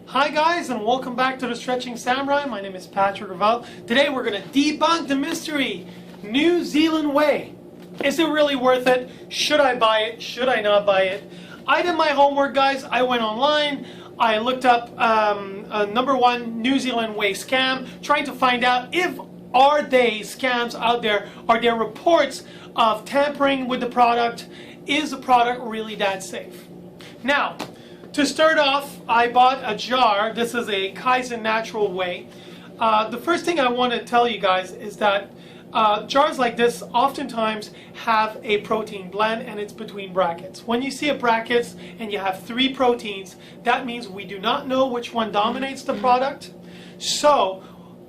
Hi guys, and welcome back to the Stretching Samurai. My name is Patrick Ravel. Today we're going to debunk the mystery. New Zealand Whey. Is it really worth it? Should I buy it? Should I not buy it? I did my homework, guys. I went online. I looked up #1 New Zealand Whey scam, trying to find out if are they scams out there? Are there reports of tampering with the product? Is the product really that safe? Now, to start off, I bought a jar. This is a Kaizen Natural Whey. The first thing I want to tell you guys is that jars like this oftentimes have a protein blend, and it's between brackets. When you see a brackets and you have 3 proteins, that means we do not know which one dominates the product. So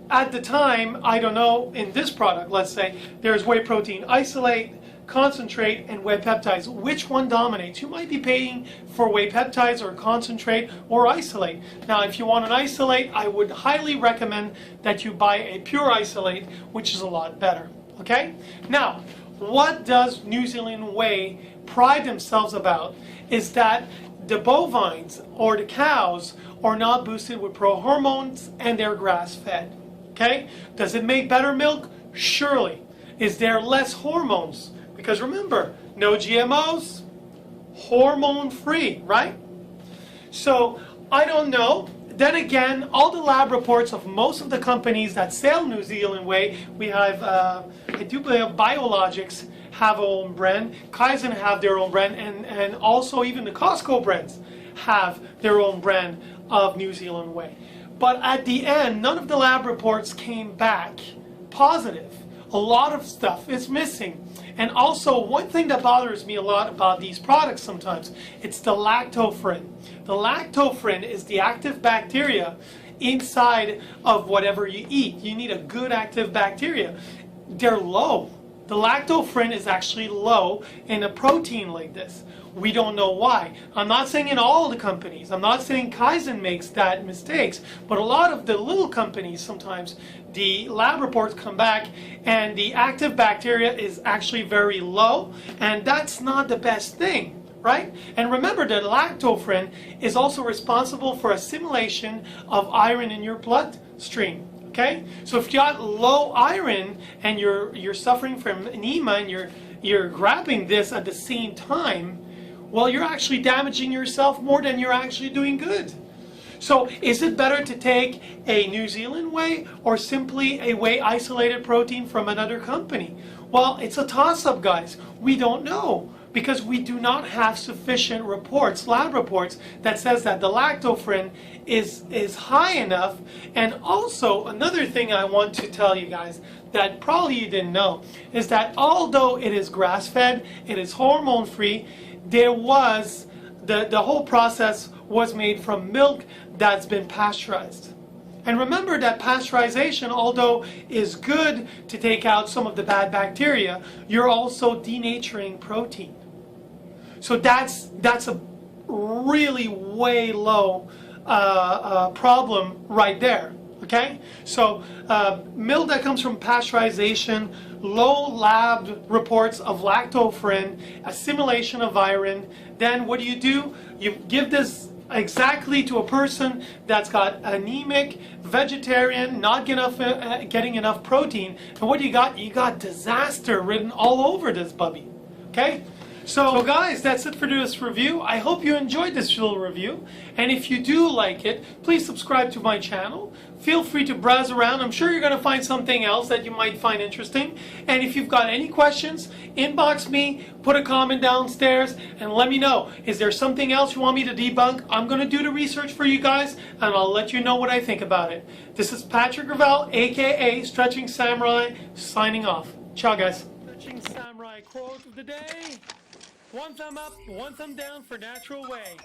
at the time, I don't know, in this product, let's say, there's whey protein isolate, concentrate, and whey peptides. Which one dominates? You might be paying for whey peptides or concentrate or isolate. Now, if you want an isolate, I would highly recommend that you buy a pure isolate, which is a lot better. Okay? Now, what does New Zealand Whey pride themselves about is that the bovines or the cows are not boosted with pro-hormones and they're grass-fed. Okay? Does it make better milk? Surely. Is there less hormones? Because remember, no GMOs, hormone-free, right? So, I don't know. Then again, all the lab reports of most of the companies that sell New Zealand Whey, we have, I do believe Biologics have their own brand, Kaizen have their own brand, and also even the Costco brands have their own brand of New Zealand Whey. But at the end, none of the lab reports came back positive. A lot of stuff is missing. And also, one thing that bothers me a lot about these products sometimes, it's the lactoferrin. The lactoferrin is the active bacteria inside of whatever you eat. You need a good active bacteria. They're low. The lactoferrin is actually low in a protein like this. We don't know why. I'm not saying in all the companies. I'm not saying Kaizen makes that mistakes. But a lot of the little companies, sometimes the lab reports come back and the active bacteria is actually very low. And that's not the best thing, right? And remember that lactoferrin is also responsible for assimilation of iron in your bloodstream. Okay? So if you got low iron and you're suffering from anemia and you're grabbing this at the same time, well, you're actually damaging yourself more than you're actually doing good. So is it better to take a New Zealand whey or simply a whey isolated protein from another company? Well, it's a toss-up, guys. We don't know, because we do not have sufficient reports, lab reports, that says that the lactoferrin is high enough. And also, another thing I want to tell you guys that probably you didn't know is that although it is grass-fed, it is hormone-free, there was, the whole process was made from milk that's been pasteurized. And remember that pasteurization, although is good to take out some of the bad bacteria, you're also denaturing protein. So that's a really way low problem right there. Okay? So milk that comes from pasteurization, low lab reports of lactoferrin, assimilation of iron. Then what do? You give this exactly to a person that's got anemic, vegetarian, not getting enough protein. And what do you got? You got disaster written all over this puppy. Okay? So guys, that's it for this review. I hope you enjoyed this little review. And if you do like it, please subscribe to my channel. Feel free to browse around. I'm sure you're going to find something else that you might find interesting. And if you've got any questions, inbox me, put a comment downstairs, and let me know. Is there something else you want me to debunk? I'm going to do the research for you guys, and I'll let you know what I think about it. This is Patrick Ravel, aka Stretching Samurai, signing off. Ciao, guys. Stretching Samurai quote of the day. 1 thumb up, 1 thumb down for natural whey.